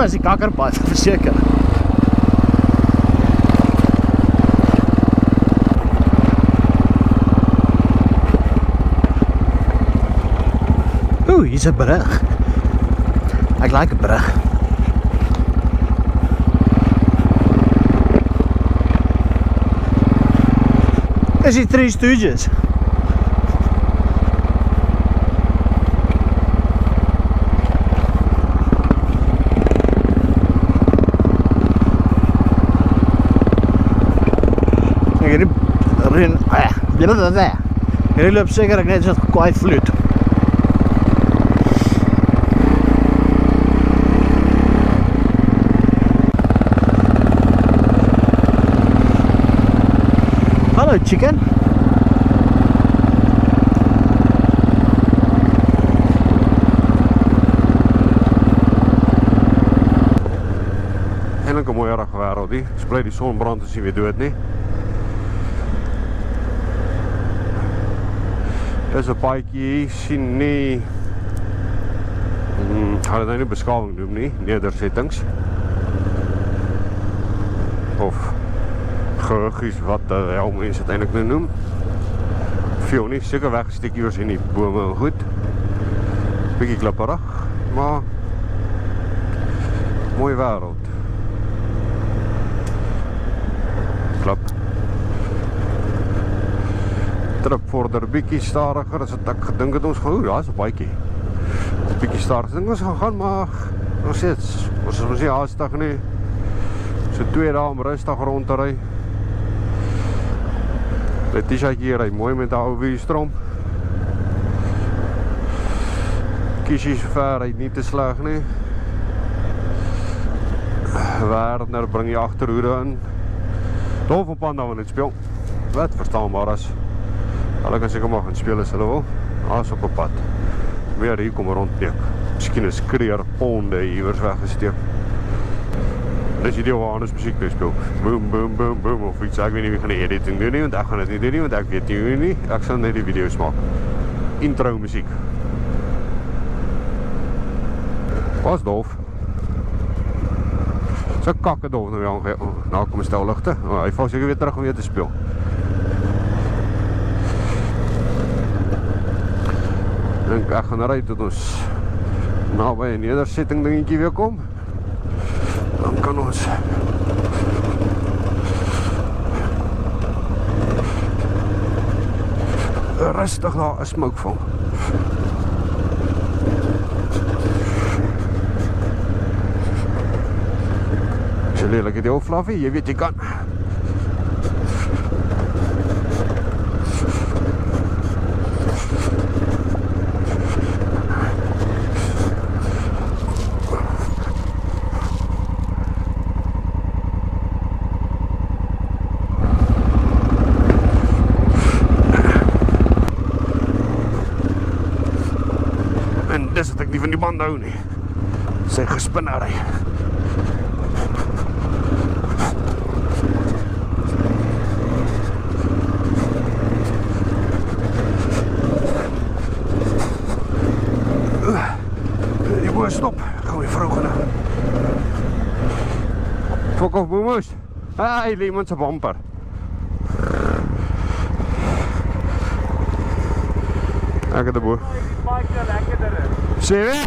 is die kakkerpad, verseker. Oeh, hier's 'n brug. Ek like 'n brug. Dis die Three Stooges. Hierdie loop seker ek net so kwaai vloed. Hallo chicken. Eintlik 'n mooie wêreld hier. Ons bly die son brand as jy weer dood nie. Dis 'n paadjie hier, sien nie. Gaan dit nou nie beskawing noem nie, nedersettings. Of gehuggies wat hel mense dit eintlik nou noem. Veel nie, seker weggesteek hier in die bome en goed. Bietjie klipperig, maar mooi wêreld. Klap. Trip vorder bietjie stadiger as wat ek gedink het ons gaan. Daar's 'n baadjie. Bietjie stadiger. Dink ons gaan maar ons is nie haastig nie. So 2 dae om rustig rond te ry. Letitia hier ry mooi met haar ou strom. Kies so ver, hy nie te sleg nie. Waar daar bring jy agterhoede in. Doof op pad nou in het speel. Wat verstaanbaar as. Hulle kan seker maar gaan speel as hulle wil. As op 'n pad. Weer hier kom rondneek. Miskien 'n skreer ponde iewers weggesteek. Dis die deel waar ons musiek speel. Boom, boom, boom, boom of iets. Ek weet nie wie gaan die editing doen nie, want ek gaan dit nie doen nie, want ek weet nie. Ek sal net die video's maak. Intro musiek. Was doof. So kakke doof nou kom stel ligte. Hy val seker weer terug om weer te speel. Dink ek gaan ry tot ons naby 'n nedersetting dingetjie weer kom. Dan kan ons rustig daar 'n smoke vang. So lelike die ou Fluffy, jy weet jy kan. Dis wat ek nie van die band hou nie. Sy gespinnery. Die boer stop. Gaan weer vrou gaan. Fok of boemers. Hey, iemand se bumper. Ek het die boer. Sê weer?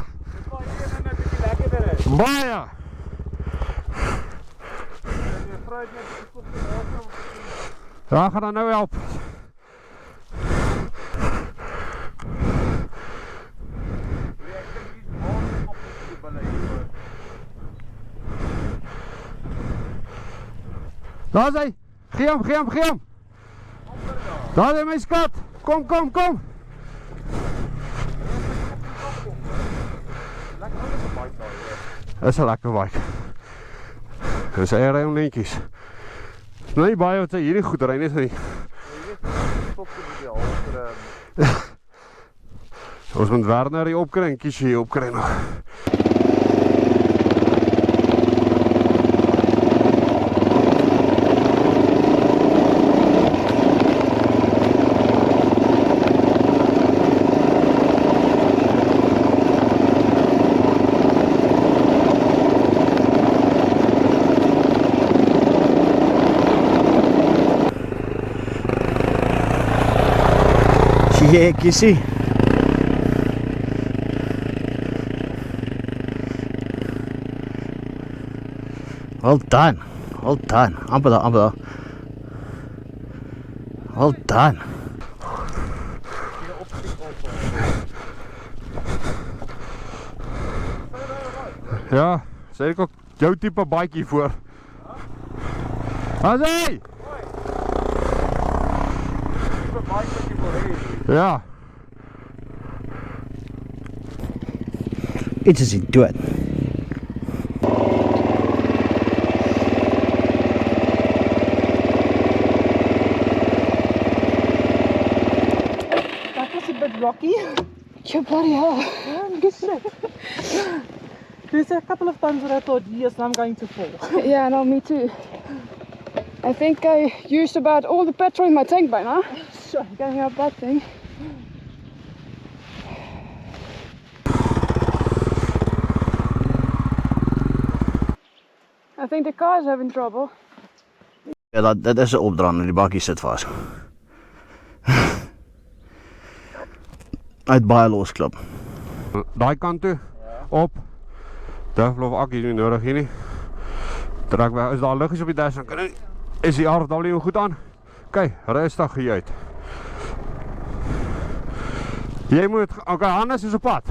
Baie! Ja, gaan dan nou help. Daar is hy! Gee hom! Daar is my skat! Kom! Dis 'n lekker bike. Dis hy ry om netjies. Nee, baie wat hy hierdie goed ry net nie. Ons moet waar daar opkry en kies hier opkry nog. Yeah, kissie. Well done. Well done. Amper daar, amper daar. Well done. Ja, sê ek ook jou tipe bikeie voor. Wat sê? Tipe bikeie voor hê. Ja. Iets is nie dood. That was a bit rocky. Yeah, bloody hell. Yeah, good shit. There's a couple of times where I thought, yes, I'm going to fall. Yeah, no, me too. I think I used about all the petrol in my tank by now. Sure. Getting up that thing. I think the car is having trouble. Ja, dat is 'n opdraand en die bakkie sit vas. Uit baie losklap. Daai kant toe, op. Duffel of akkie nie nodig hier nie. Trek weg, is daar liggies op die dash, dan kan jy, is die RW goed aan? Kyk, rustig gejuit. Jy moet, oké, Hannes is op pad.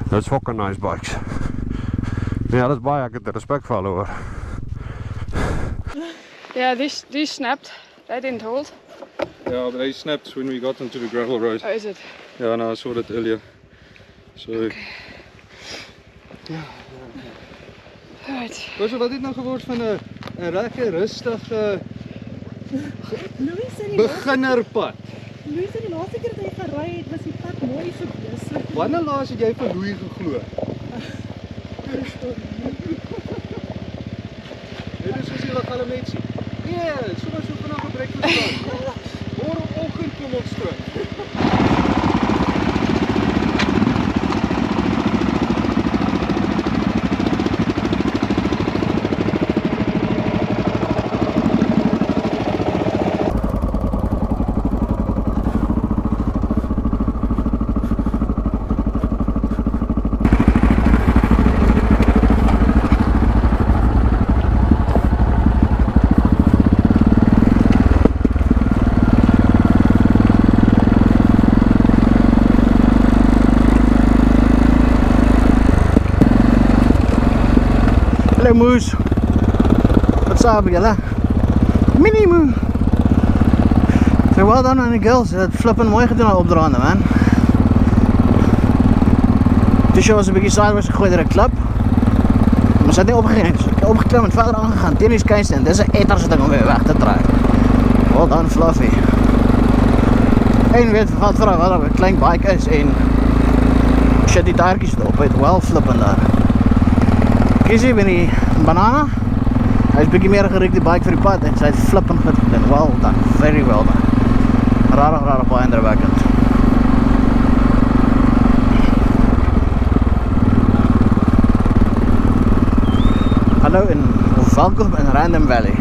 That's fucking nice bikes. Ja, dat is baie, ek het respect vir hulle hoor. Yeah, these snapped. They didn't hold. Yeah, but they snapped when we got onto the gravel road. Oh, is it? Yeah, no, I saw that earlier. So. Okay. Alright. Wat het dit nou geword van 'n regte rustige Louis sê die beginnerpad? Louis sê die laaste keer dat hy gery het, was die pad mooi gewees. Wanneer laas het jy vir Louis geglo? Dit is soos jy wat hulle met sien. Nee, sommer so vinnig gebruik vir staan. Môreoggend kom ons terug. Hallo moes. Wat saam julle? Mini moe. So well done aan die girls. Het flippend mooi gedoen aan opdraande man. Tusje was 'n bietjie sideways gegooi deur 'n klip. Maar sy het nie opgegaan. Sy het opgeklim en verder aangegaan. Teen die skynstand. Dis 'n etterse ding om weer weg te trek. Well done Fluffy. En weet wat vra wat 'n klein bike is en shit die taartjies erop. Het wel flippend daar. Kiesie met die banana. Hy is bietjie meer gerig die bike vir die pad en sy het flippend goed gedoen. Well done, very well done. Rarig baie indrukwekkend. Hallo en welkom in Random Valley.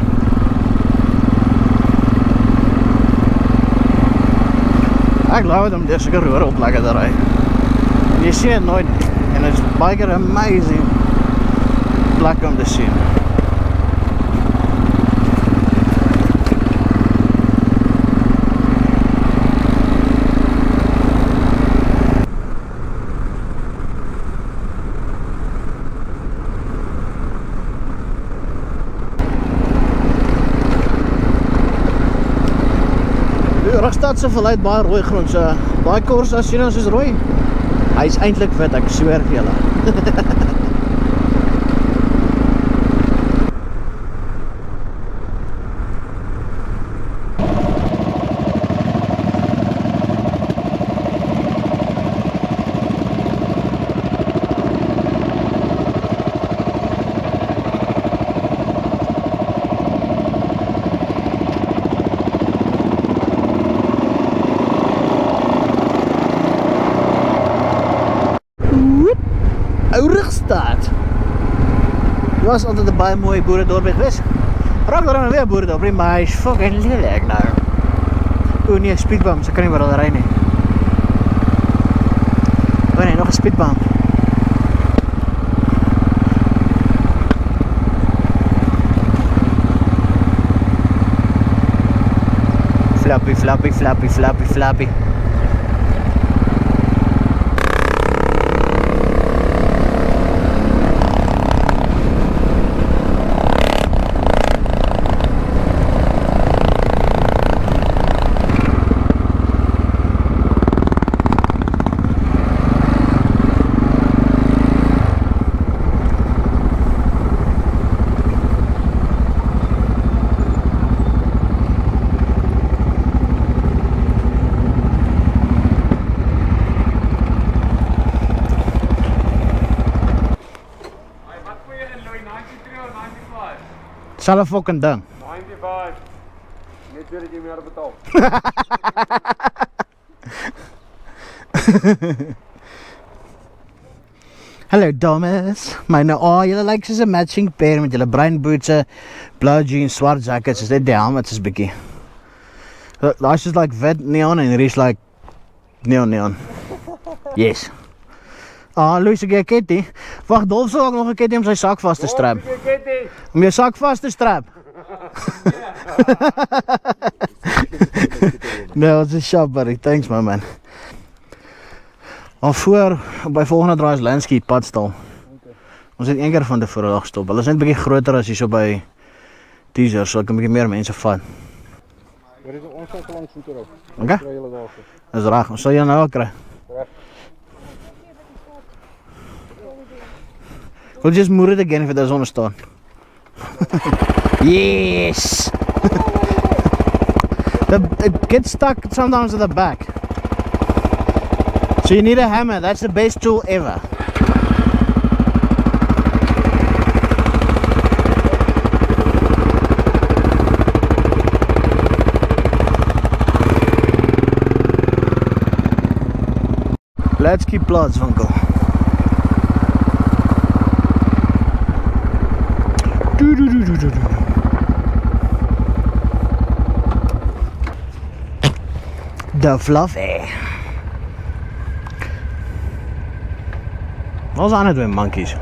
Ek glo dit om deur sulke roere op plekke te ry. En jy sien dit nooit nie. En dit is baie keer amazing plekke om te sien. Ohrigstad se verlei baie rooi grond, so daai kors as jy nou soos rooi. Hy is eintlik wit, ek sweer vir julle. Ohrigstad. was altijd een baie mooie boerendorp geweest. Raak daar dan weer een boerendorp, maar hij is fucking lelijk nou. Oeh nee, speedbumps, ik kan niet meer al rijden. Oh nee, nog een speedbump. Flappy, flappy, flappy, flappy, flappy. Sal 'n fucking ding. 95. Net weer dat jy meer betaal. Hallo dames. Myne julle lyk soos 'n matching pair met julle bruin bootse, blou jeans, swart jackets. Is dit die helmets is bietjie. Daai's just like wit neon en hierdie's like neon. Yes. Louis, ek het ketty. Wag, Dolf sal ook nog 'n ketty om sy sak vas te strap. Om jou sak vas te strap. No, it's a shop buddy. Thanks my man. Al voor by volgende draai is Latsky padstal. Ons het een keer van tevore al gestop. Hulle is net 'n bietjie groter as hier so by teaser, so ek 'n bietjie meer mense vat. Ons sal langs voet erop. Okay? Dis reg, ons sal jou nou al kry. We'll just move it again if it doesn't want to start. Yes! It gets stuck sometimes at the back. So you need a hammer, that's the best tool ever. Latsky plaatswinkel. The fluffy. Wat aan het doen, monkeys?